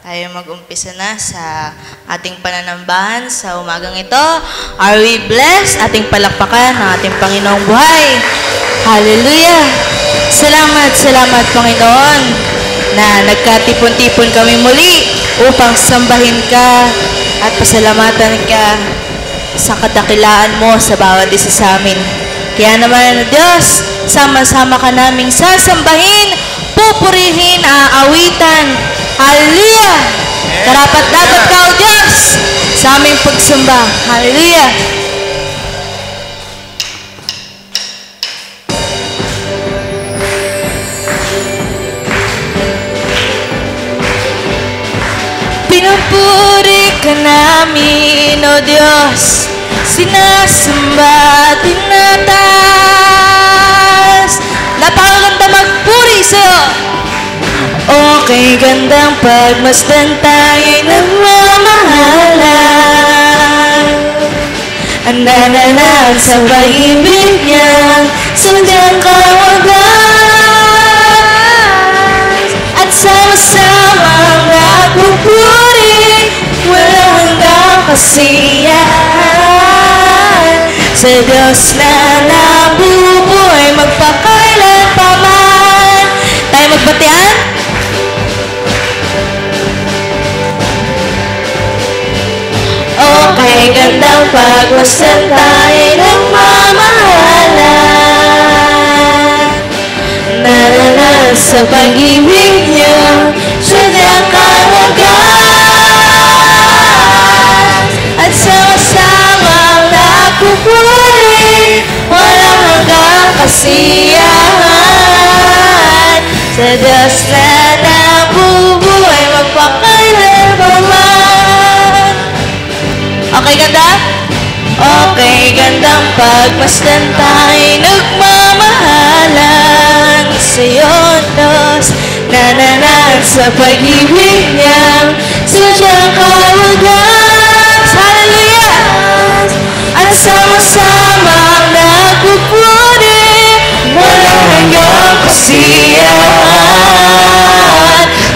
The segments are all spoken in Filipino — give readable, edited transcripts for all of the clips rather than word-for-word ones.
tayo mag-umpisa na sa ating pananambahan sa umagang ito. Are we blessed? Ating palakpakan ng ating Panginoong buhay. Hallelujah! Salamat, Panginoon, na nagkatipon-tipon kami muli upang sambahin ka at pasalamatan ka sa kadakilaan mo sa bawat isa sa amin. Kaya naman, Diyos, sama-sama ka naming sasambahin, pupurihin, aawitan. Hallelujah! Karapat-dapat ka, O Diyos, sa aming pagsamba. Hallelujah! Pinupuri ka namin, O Diyos, sinasamba, tinataas. Napakaganda magpuri sa'yo. Okay, gandang pagmasdan tayo'y nagmamahalan. Ananalan sa pag-ibig niya, sadyang kawagas. At sama-samang nagpupuri, walang hanggang kasiyahan. Sa Diyos na nabubuhay, magpakailan pa man. Tayo magbatian? Okay, gandang pagmasdan tayo'y nagmamahalan. Nananan sa pag-ibig niya, sadyang kawagas. At sama-samang nagpupuri, walang hanggang kasiyahan. Sa Diyos na nabubuhay, magpakailan pa man. Okay, ganda? Okay, gandang pagmasdan tayo'y nagmamahalan. Sa'yo, Diyos, nananan sa pag-ibig niya, sadyang kawagas. Hallelujah! At sama-samang nagpupuri, walang hanggang kasiyahan.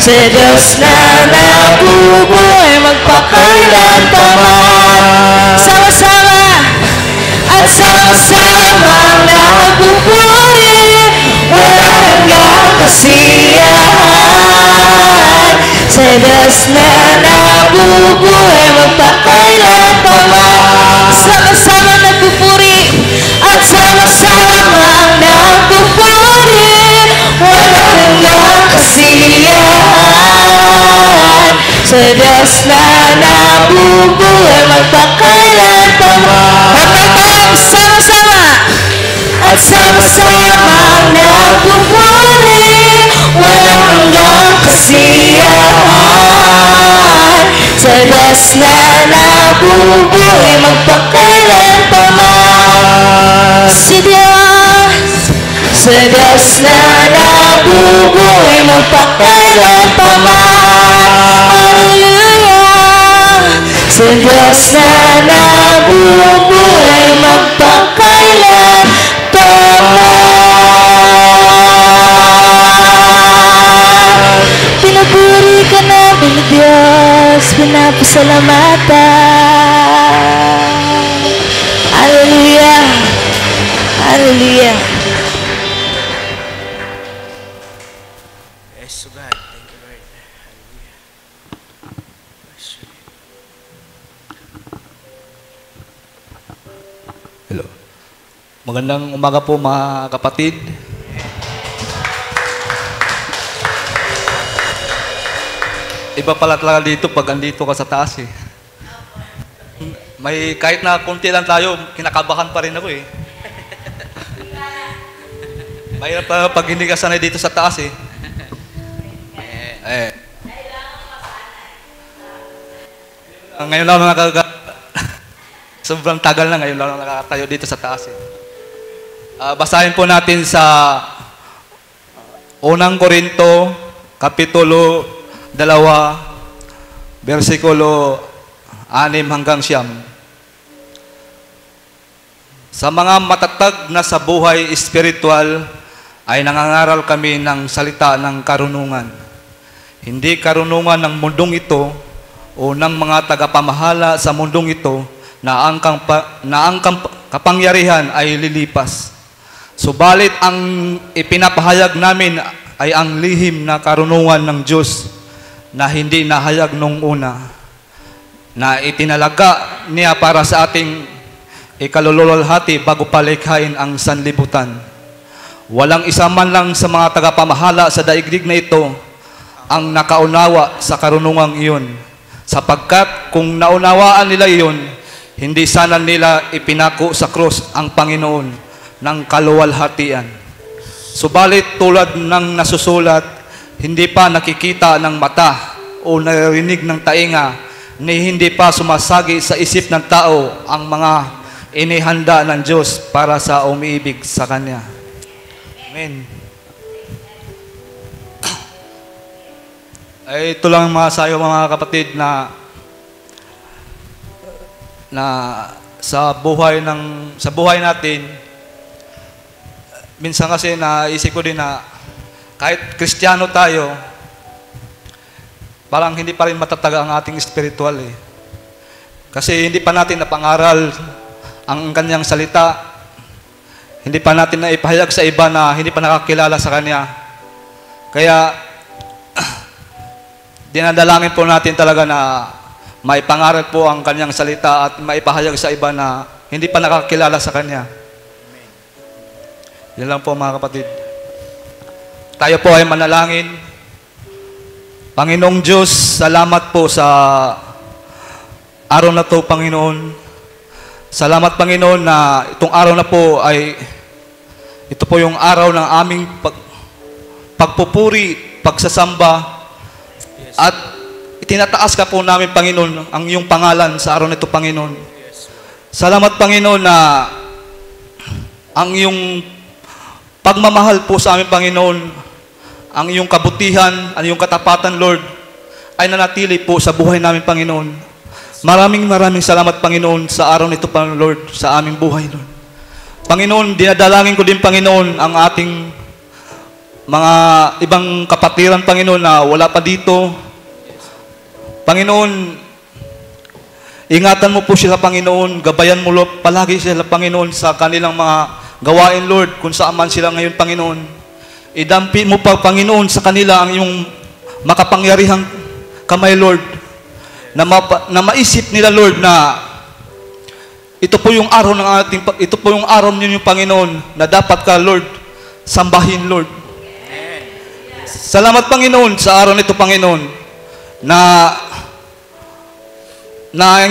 Sa Diyos na nabubuhay, magpakailan pa man. Sama-sama at sama-samang nagpupuri, walang hanggang kasiyahan. Sa Diyos na nabubuhay, magpakailan pa man. Sama-sama nagpupuri at sama-samang nagpupuri, walang hanggang kasiyahan. Sa Diyos na nabubuhay, magpakailan pa man. Sama-sama at sama-samang nagpupuri, walang hanggang kasiyahan. Sa Diyos na nabubuhay, magpakailan pa man. Si Diyos, sa Diyos na nabubuhay, magpakailan pa man. Hallelujah! Sa Diyos na nabubuhay, magpakailan pa man. Pinupuri ka namin, Diyos, pinapasalamatan. Hallelujah! Hallelujah! Yes, so God. Thank you, Lord. Hallelujah. Hello. Magandang umaga po mga kapatid. Iba pala talaga dito pag andito ka sa taas eh. May kahit na konti lang tayo, kinakabahan pa rin ako eh. Mahirap pa pag hindi ka sanay dito sa taas eh. Ngayon lang sobrang tagal na ngayon lang nakatayo dito sa taas eh. Basahin po natin sa Unang Korinto, Kapitulo 2, versikulo 6 hanggang 9. Sa mga matatag na sa buhay espiritual ay nangangaral kami ng salita ng karunungan. hindi karunungan ng mundong ito o ng mga tagapamahala sa mundong ito na ang kapangyarihan ay lilipas. Subalit ang ipinapahayag namin ay ang lihim na karunungan ng Diyos na hindi nahayag nung una, na itinalaga niya para sa ating ikalululhati bago palikhain ang sanlibutan. Walang isa man lang sa mga tagapamahala sa daigdig na ito ang nakaunawa sa karunungang iyon, sapagkat kung naunawaan nila iyon, hindi sana nila ipinako sa krus ang Panginoon ng kaluwalhatian. Subalit tulad ng nasusulat, hindi pa nakikita ng mata o narinig ng tainga, ni hindi pa sumasagi sa isip ng tao ang mga inihanda ng Diyos para sa umiibig sa Kanya. Amen. Ay, ito lang mga sayo mga kapatid na sa buhay natin, minsan kasi naisip ko din na kahit Kristiyano tayo, parang hindi pa rin matatag ang ating spiritual eh. Kasi hindi pa natin napangaral ang kanyang salita, hindi pa natin na ipahayag sa iba na hindi pa nakakilala sa Kanya. Kaya dinadalangin po natin talaga na maipangaral po ang Kanyang salita at maipahayag sa iba na hindi pa nakakilala sa Kanya. Yan lang po mga kapatid. Tayo po ay manalangin. Panginoong Diyos, salamat po sa araw na to, Panginoon. Salamat, Panginoon, na itong araw na po ay ito po yung araw ng aming pagpupuri, pagsasamba, at itinataas ka po namin, Panginoon, ang iyong pangalan sa araw na ito, Panginoon. Salamat, Panginoon, na ang iyong pagmamahal po sa amin, Panginoon, ang iyong kabutihan, ang iyong katapatan, Lord, ay nanatili po sa buhay namin, Panginoon. Maraming salamat, Panginoon, sa araw nito, Panginoon, Lord, sa aming buhay, Lord. Panginoon, dinadalangin ko din, Panginoon, ang ating mga ibang kapatiran, Panginoon, na wala pa dito. Panginoon, ingatan mo po sila, Panginoon, gabayan mo palagi sila, Panginoon, sa kanilang mga gawain, Lord, kung saan man sila ngayon, Panginoon. Idampi mo pa, Panginoon, sa kanila ang iyong makapangyarihang kamay, Lord, na maisip nila, Lord, na ito po yung araw ito po yung araw ninyo, Panginoon, na dapat ka, Lord, sambahin, Lord. Salamat, Panginoon, sa araw nito, Panginoon, na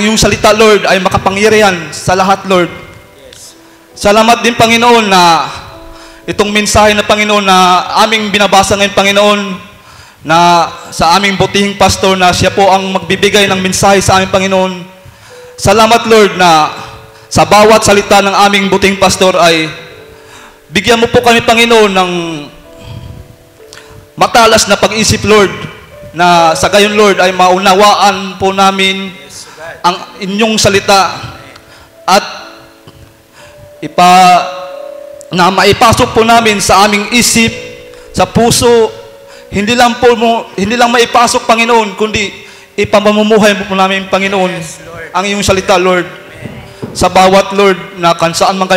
yung salita, Lord, ay makapangyarihan sa lahat, Lord. Salamat din, Panginoon, na itong mensahe na, Panginoon, na aming binabasa ngayon, Panginoon, na sa aming butihing pastor, na siya po ang magbibigay ng mensahe sa aming, Panginoon. Salamat, Lord, na sa bawat salita ng aming butihing pastor ay bigyan mo po kami, Panginoon, ng matalas na pag-isip, Lord, na sa gayon, Lord, ay maunawaan po namin ang inyong salita at na maipasok po namin sa aming isip, sa puso, hindi lang maipasok, Panginoon, kundi ipamamumuhay mo po namin, Panginoon, ang iyong salita, Lord. Sa bawat, Lord, na kung saan man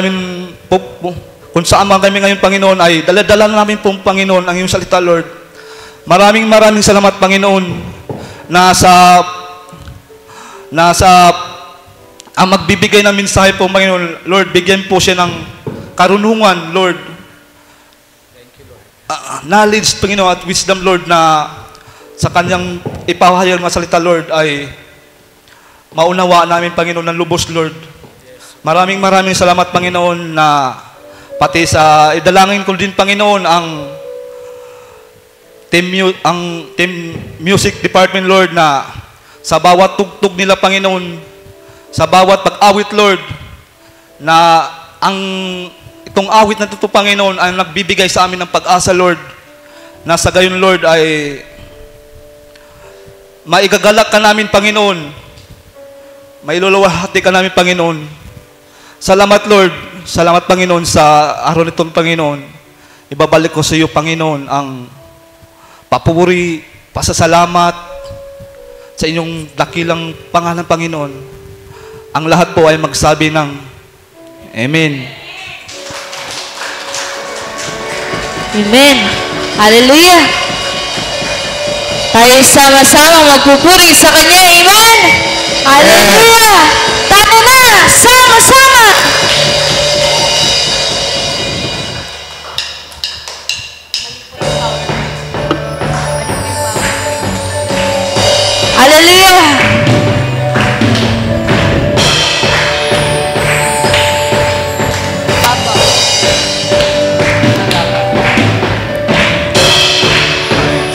kami ngayon, Panginoon, ay daladala namin po, Panginoon, ang iyong salita, Lord. Maraming salamat, Panginoon, na ang magbibigay ng mensahe po, Panginoon, Lord, bigyan po siya ng karunungan, Lord. Knowledge, Panginoon, at wisdom, Lord, na sa kanyang ipahayag na salita, Lord, ay maunawaan namin, Panginoon, ng lubos, Lord. Maraming salamat, Panginoon, na pati sa idalangin ko din, Panginoon, ang team music department, Lord, na sa bawat tugtog nila, Panginoon, sa bawat pag-awit, Lord, na itong awit na ito, Panginoon, ay nagbibigay sa amin ng pag-asa, Lord, na sa gayon, Lord, ay maigagalak ka namin, Panginoon, mailuluwalhati ka namin, Panginoon. Salamat, Lord. Salamat, Panginoon, sa araw nitong, Panginoon. Ibabalik ko sa iyo, Panginoon, ang papuri, pasasalamat sa inyong dakilang pangalan, Panginoon. Ang lahat po ay magsabi ng Amen. Amen. Hallelujah. Tayo sama-sama magpupuri sa Kanya. Amen. Hallelujah. Tayo na, sama-sama. Hallelujah.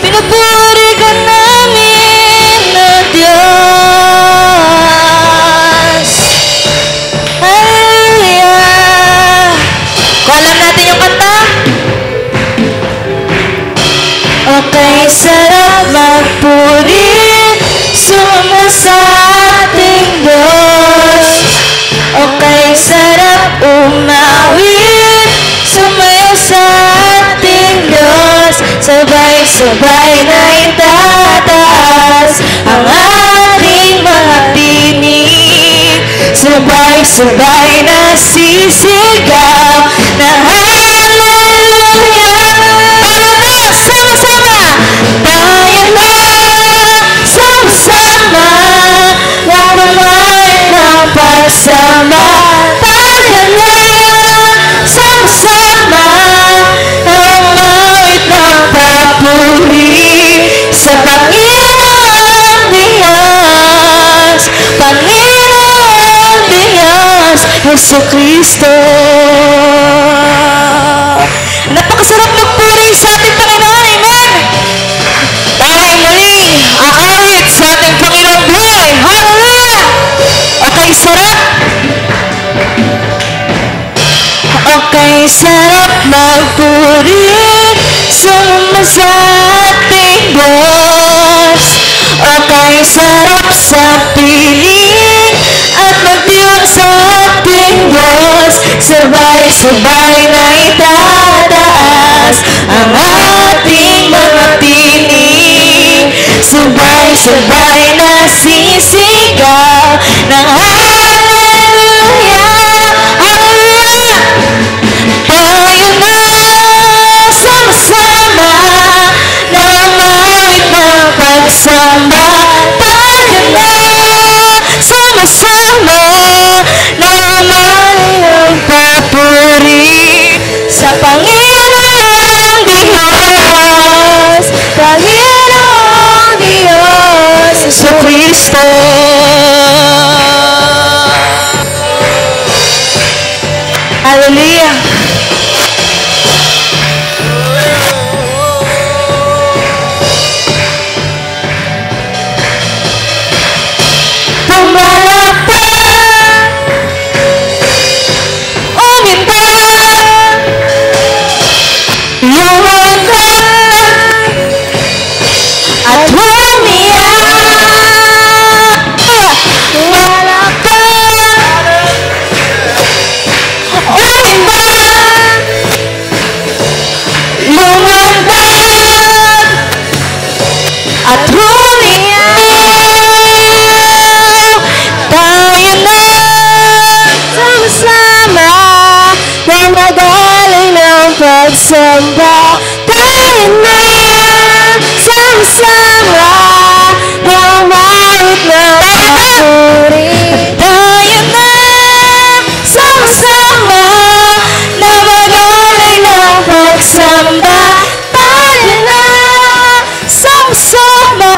Pinupuri ka namin na Diyos. Hallelujah. Kung alam natin yung kanta? Okay, sarap magpuri. Suma sa ating Diyos. Okay, sarap umawit. Sumayaw sa ating Diyos. Sabay-sabay na itataas ang ating mga tinig. Sabay-sabay na sisigaw na hallelujah. Sama-sama! Tayo na! Sama-sama, namamay ng pagsama. Tayo na, sama-sama, namamay ng papuri sa Panginoong Diyos, Panginoong Diyos, Jesucristo. Napakasarap magpuri sa ating Panginoon, amen! Tayo muling aawit sa ating Panginoong buhay. Hallelujah! Okay, sarap. Okay, sarap magpuri. Suma sa ating Diyos. Okay, sarap sa piling at magdiwang sa ating Diyos. Sabay-sabay na itataas ang ating mga tinig. Sabay-sabay na sisigaw ng hallelujah, hallelujah. Tayo na, sama-sama, namamit ng pagsamba. Tayo na, sama-sama, namamit ng papuri sa Panginoong Diyos, Panginoong Diyos, Jesucristo. Hallelujah. Pumalakpak, uminta, lumakas, at humiyak. Pumalakpak, uminta, lumakas, at humiyak. Tayo na, sama-sama, na magaling ng pagsamba. Tayo na, sama-sama, na umawit ng papuri. Tayo na, sama-sama, na magaling ng pagsamba. Tayo na, sama-sama,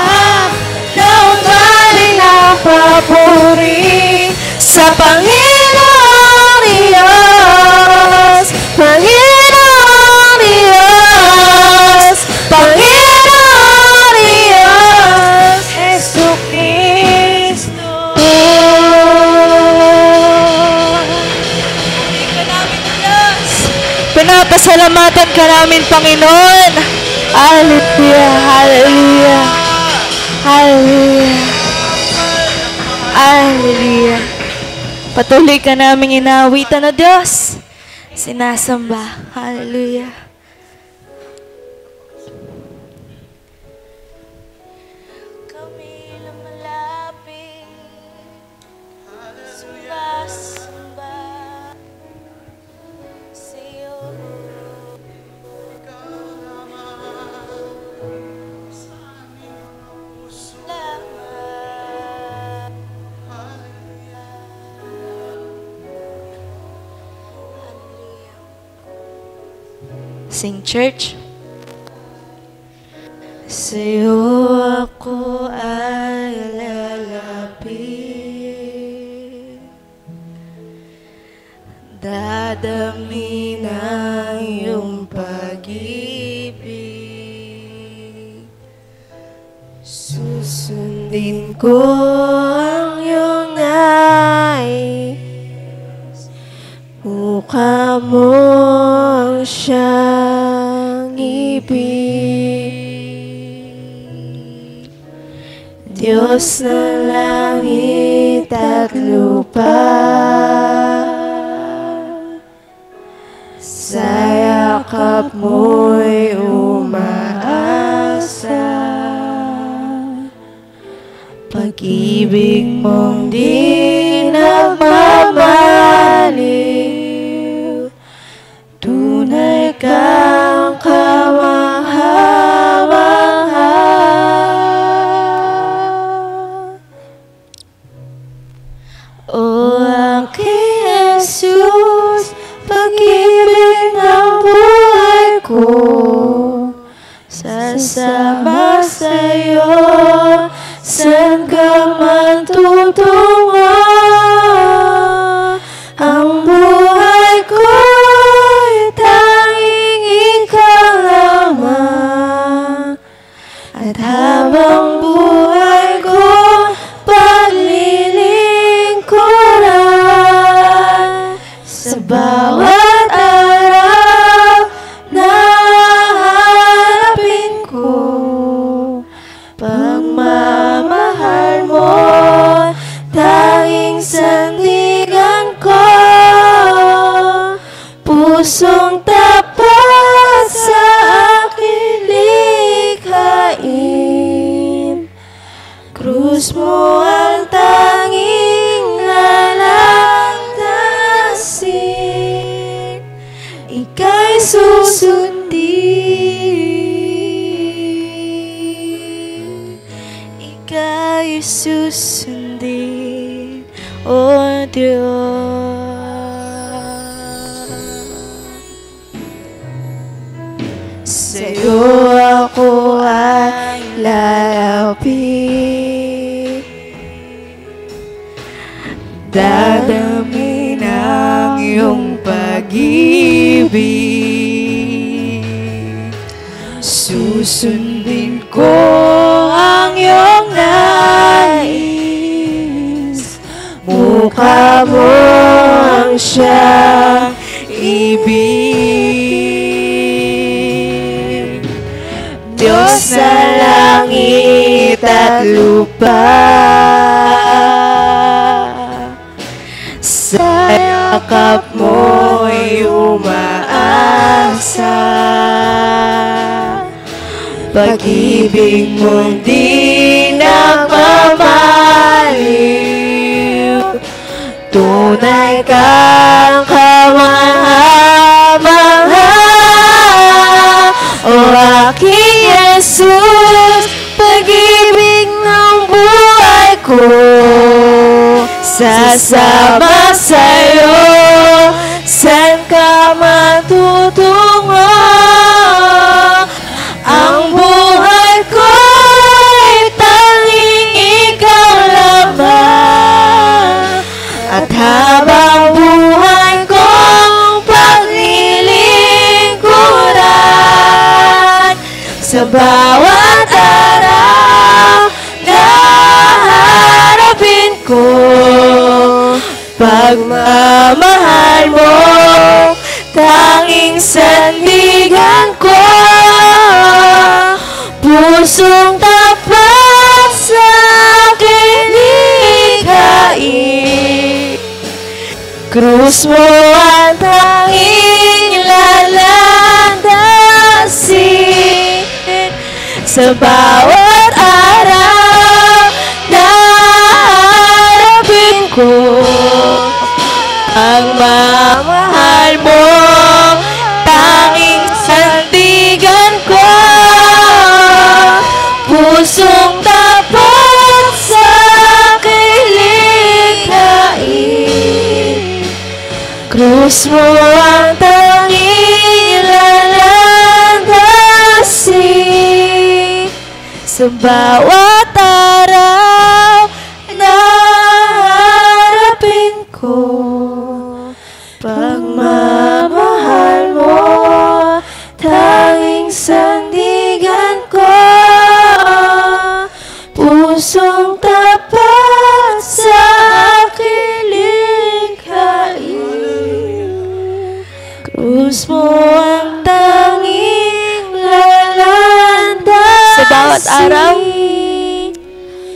na umawit ng papuri sa Panginoong Diyos, Panginoong Diyos, Panginoong Diyos, Jesucristo. Pinapasalamatan ka namin, Panginoon. Hallelujah, hallelujah, hallelujah, hallelujah. Patuloy ka namin inaawitan, O Diyos. Sinasamba. Hallelujah. Sing church. Sa'yo ako ay lalapit, dadami ng iyong pag-ibig, susundin ko ang iyong nais, mukha mo ang siyang ibig. Diyos ng langit at lupa, sa yakap mo'y umaasa, pag-ibig mong di nagmamaliw, tunay kang kamangha-mangha. O aking Jesus, pag-ibig ng buhay ko, sasama sa'yo, saan ka man tutungo. Ang buhay ko'y tanging ikaw lamang, at habang buhay ko, paglilingkuran sa bawat araw na haharapin ko. Pagmamahal mo, tanging sandigan ko, pusong tapat sa aking likhain. Krus mo ang tanging lalangtasin, ika'y susundin, ika'y susundin, O Diyos. Sa'yo ako ay lalapit, dadami ng iyong pag-ibig, susundin ko ang iyong nais, mukha mo ang siyang ibig. Diyos sa langit at lupa, sa yakap mo'y umaasa, pag-ibig mong di nagmamaliw, tunay kang kamangha-mangha. O aking Jesus, pag-ibig ng buhay ko, sasama sa'yo, saan ka matutungo. Ang buhay ko'y tanging ikaw lamang, at habang buhay kong paglilingkuran sa bawat araw na haharapin ko, pagmamahal mo, tanging sandigan ko, pusong tapat sa aking likhain. Krus mo ang tanging lalandasin, sa bawat araw na harapin ko, ang mamahal mo, tanging sandigan ko, pusong tapat sa aking likhain. Krus mo ang tanging lalandasin, sa bawat araw na harapin ko. Pagmamahal mo, tanging sandigan ko. Pusong tapat sa aking likhain. Krus mo ang tanging lalandasin. Sa bawat araw,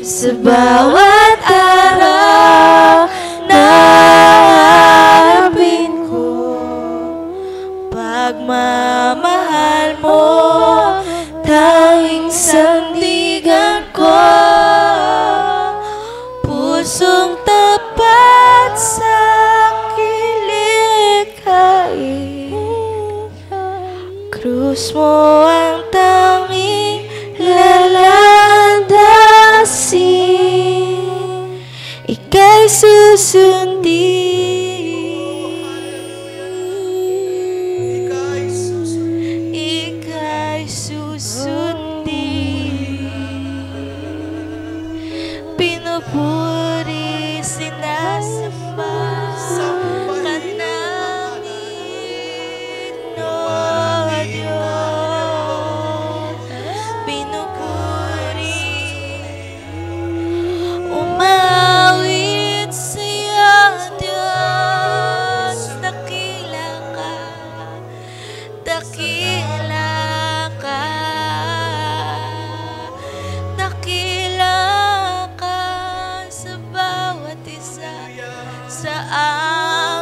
sa bawat araw na harapin ko. Pagmamahal mo, tanging sandigan ko. Pusong tapat sa aking likhain. Krus mo ang tanging lalandasin. Ika'y susundin. Ika'y susundin. Pinupuri, sinasamba ka namin, O Diyos. Pinupuri, umawit sa'yo, Diyos. Dakila ka, dakila ka, dakila ka sa bawat isa sa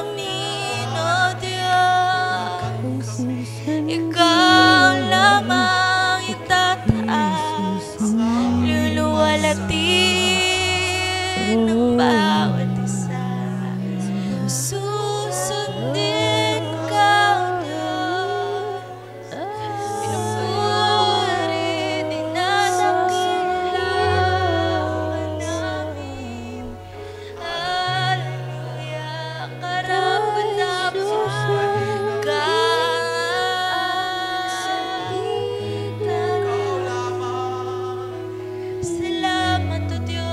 amin, O Diyos. Ikaw lamang itataas, luluwalatin ng bawat isa. Susundin ka, O Diyos. Pinupuri, dinadakila namin. Hallelujah, karapat-dapat ka. Salamat, O Diyos.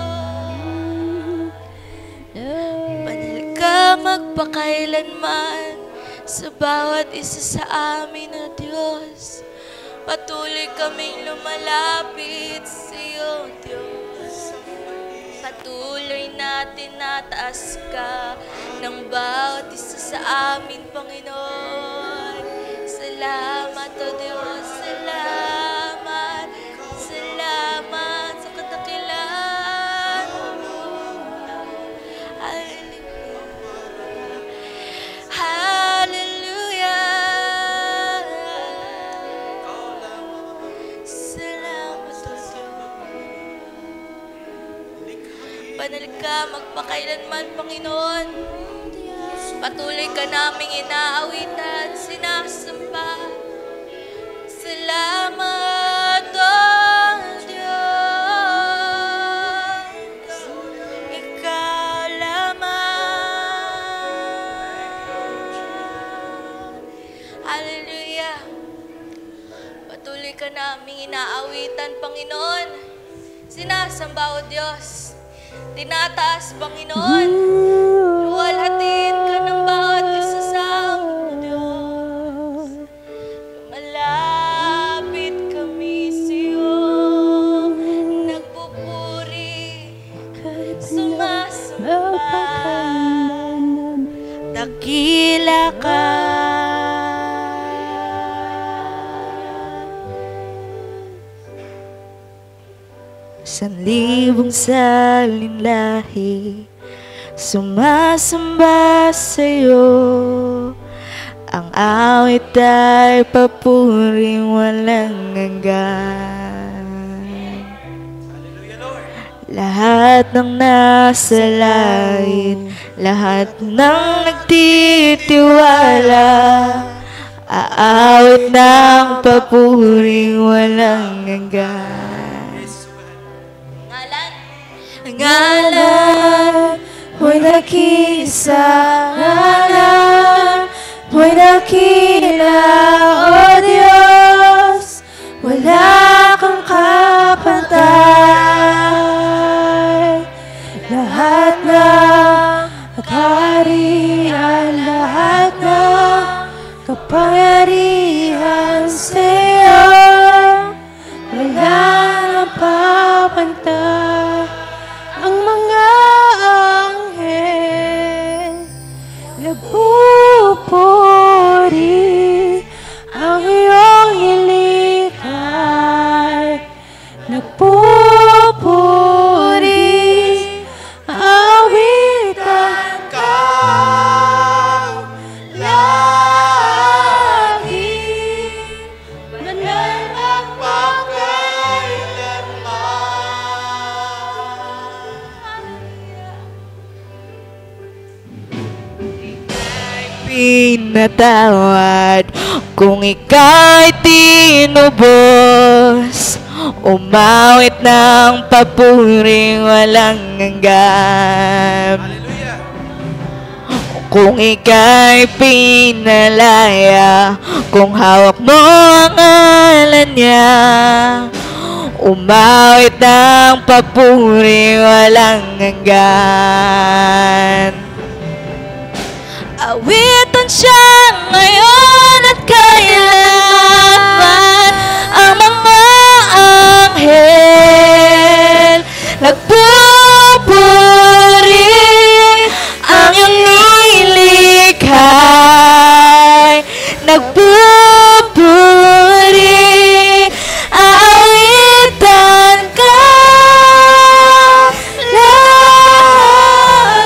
Banal ka magpakailanman sa bawat isa sa amin, O Diyos. Patuloy kaming lumalapit sa iyo, Diyos. Patuloy natin nataas ka ng bawat isa sa amin, Panginoon. Salamat, O Diyos. Salamat. Salamat sa kadakilaan mo. Hallelujah. Hallelujah. Salamat, O Diyos. Banal ka magpakailanman, Panginoon. Patuloy ka naming inaawitan, sinasamba. Salamat, O Diyos. Ikaw lamang. Hallelujah. Patuloy ka naming inaawitan, Panginoon. Sinasamba, O Diyos. Tinataas, Panginoon. Luwalhatin ka ng bawat isa sa amin, O Diyos. Malapit kami sa iyo, nagpupuri, sumasamba. Dakila ka. Sanlibong salinlahi sumasamba sa'yo. Ang awit ay papuring walang hanggan. Lahat ng nasa langit, lahat ng nagtitiwala, aawit ng papuring walang hanggan. Ngalan mo'y nakisa, ngalan mo'y nakila, O Diyos. Wala kang kapalit, pantay. Lahat ng kaharian, lahat ng kapangyarihan sa'yo. Wala nang papantay. Ang mga anghel nagpupuri, ang iyong hilikay nagpupuri, awitan ka lagi, banal at pinatawad kung ika'y tinubos, umawit ng papuring walang hanggan. Kung ika'y pinalaya, kung hawak mo ang ngalan niya, umawit ng papuring walang hanggan. Awitan siya ngayon at kailanman, ang mga anghel nagpupuri, ang iyong nilikhay nagpupuri, awitan ka lagi.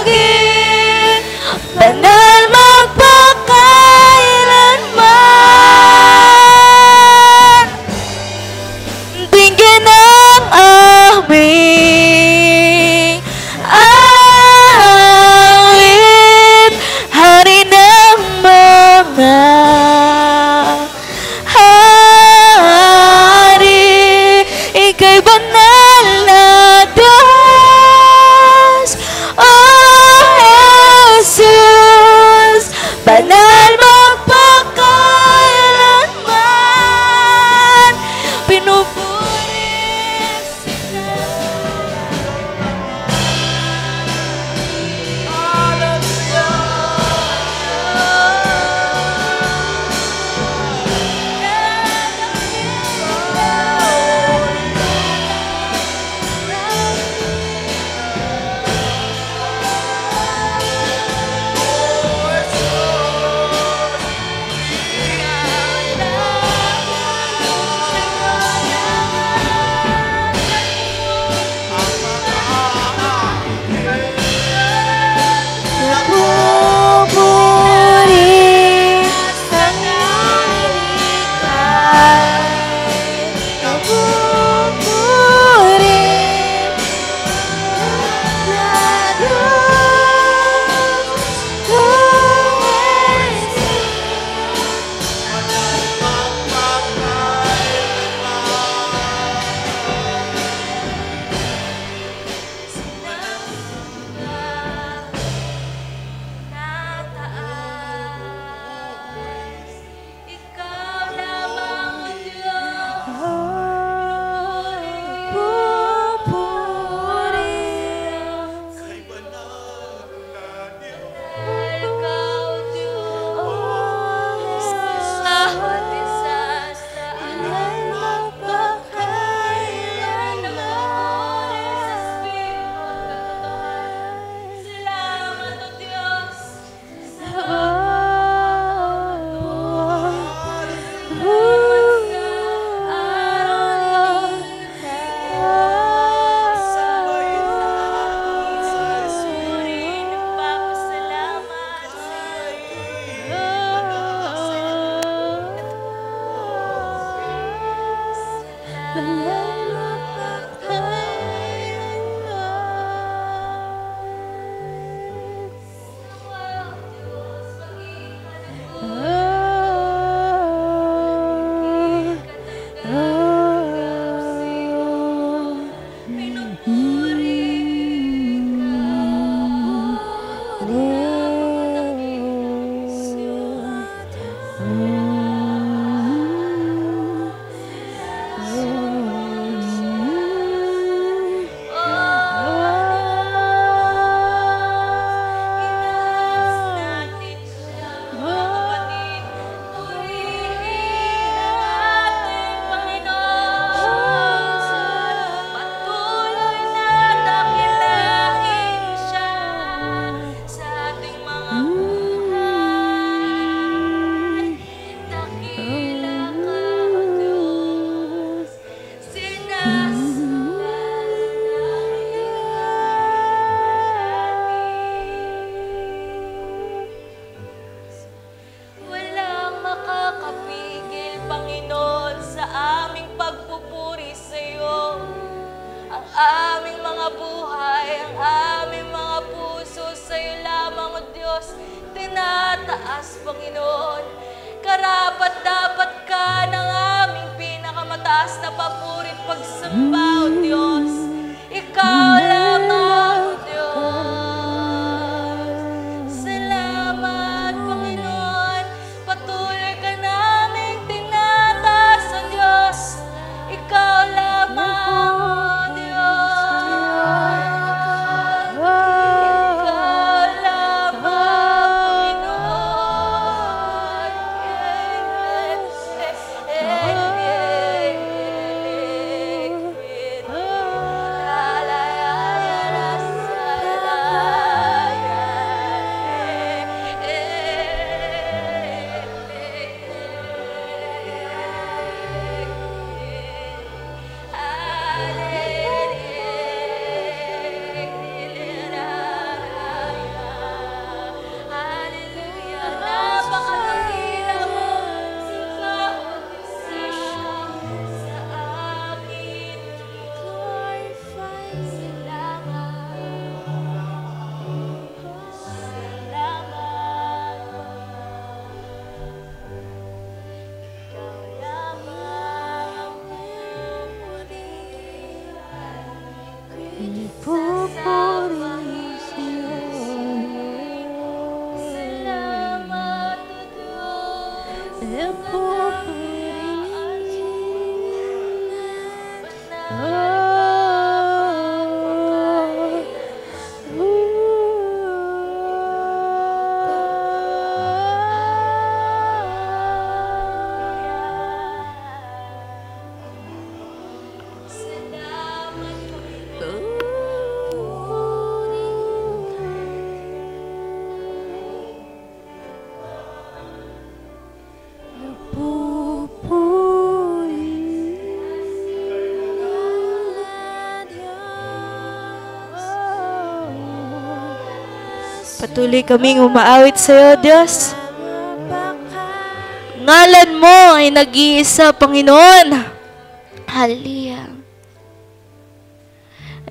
aming mga puso sa'yo lamang, O Diyos, tinataas, Panginoon. Karapat dapat ka ng aming pinakamataas na papuri at pagsamba, O Diyos. Ikaw lamang, O Diyos. Salamat, Panginoon. Patuloy ka naming tinataas, O Diyos. Ikaw lamang, O Diyos. Ikaw lamang, Panginoon. Hallelujah. Napakahirap mo sa posisyon sa akin. Glorify, salamat. Salamat. Ikaw lamang salamat, O Diyos. Patuloy kaming umaawit sa iyo, Diyos. Ngalan mo ay nag-iisa, Panginoon. Hallelujah.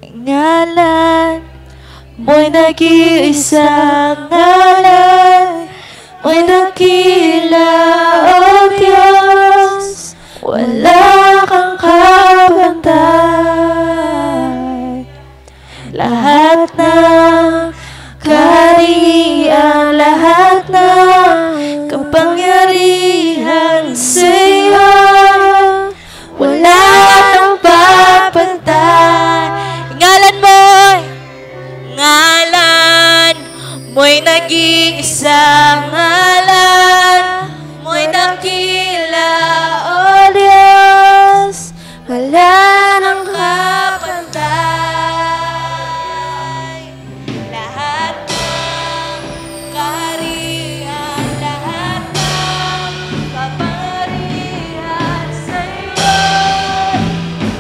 Ngalan mo'y nag-iisa, ngalan mo'y dakila, O Diyos. Wala kang kapantay. Lahat ng kaharian, lahat ng kapangyarihan sa'yo, wala nang papantay. Ngalan mo'y nag-iisa, ngalan mo'y dakila, O Diyos. Wala nang kapantay. Lahat ng kaharian, lahat ng kapangyarihan sa'yo,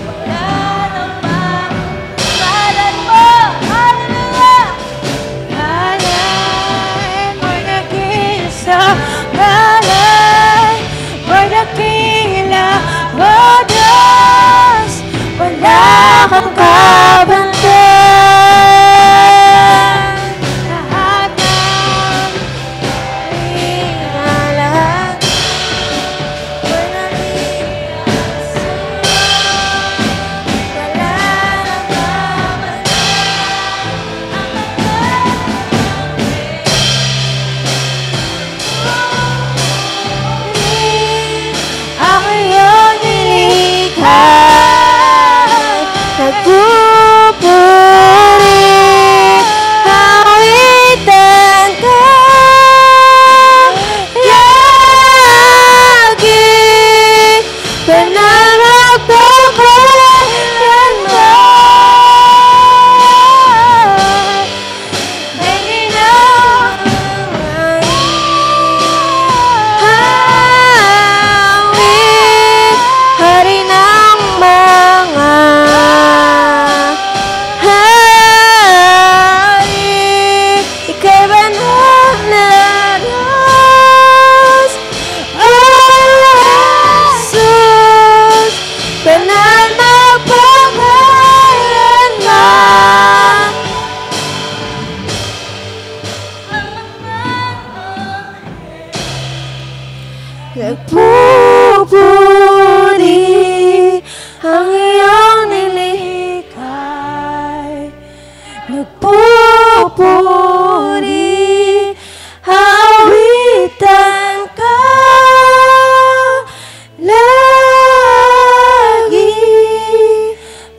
wala nang pangalan mo. Hallelujah! Ngalan mo'y nag-iisa, nagpupuri, awitan ka lagi,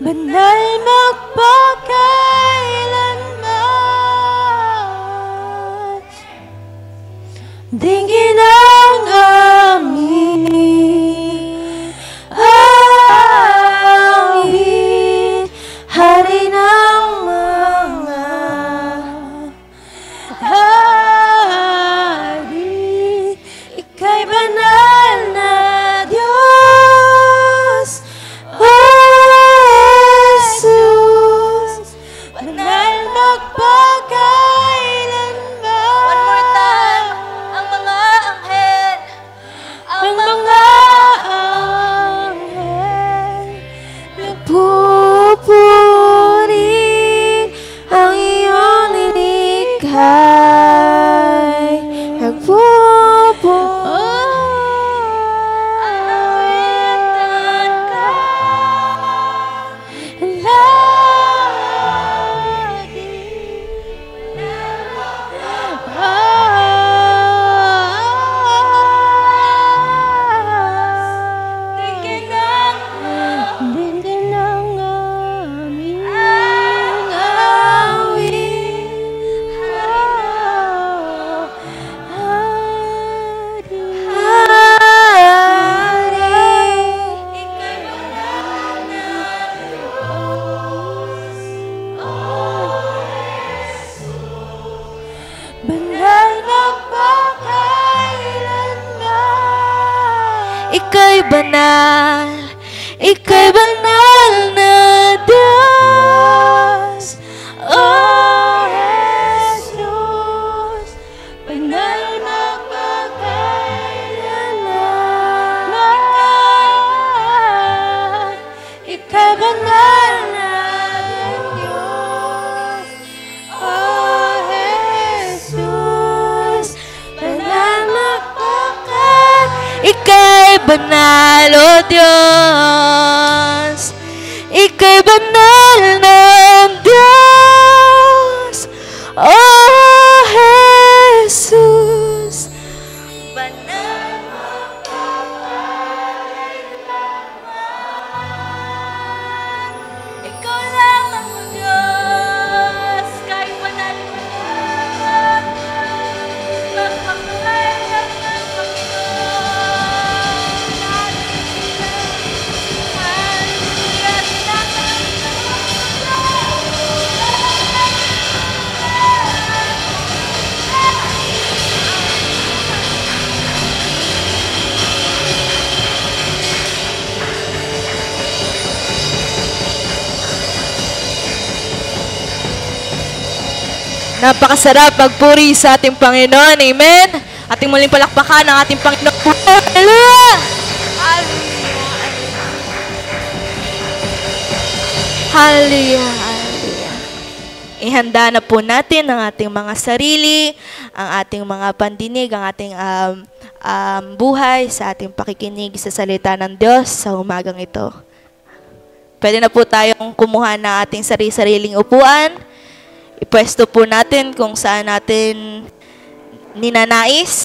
banal magpakailanman. Dinggin ang aming awit, hari ng mga hari. Ika'y banal na Diyos, O Jesus, banal magpakailanman. One more time. Ang mga anghel. Ang mga anghel nagpupuri, ang iyong nilikhay nagpupuri. Awitan ka lagi. Dinggin ang aming awit, hari. Ika'y banal na Diyos, O Jesus, banal magpakailanman. Ika'y banal. Ika'y banal na Diyos. Oh, Jesus, banal magpakailanman. Ika'y banal na Diyos. Oh, Jesus, banal magpakailanman. Ika'y banal, O Diyos. Ika'y banal ng Diyos. O Jesus. Banal magpakailanman. Ikaw lang ang Diyos. Kahit banal mo lang. Magpakailanman, napakasarap magpuri sa ating Panginoon. Amen. Ating muling palakpakan ang ating Panginoon. Hallelujah! Hallelujah! Hallelujah! Ihanda na po natin ang ating mga sarili, ang ating mga pandinig, ang ating buhay sa ating pakikinig sa salita ng Diyos sa umagang ito. Pwede na po tayong kumuha ng ating sarili-sariling upuan. Ipwesto po natin kung saan natin ninanais.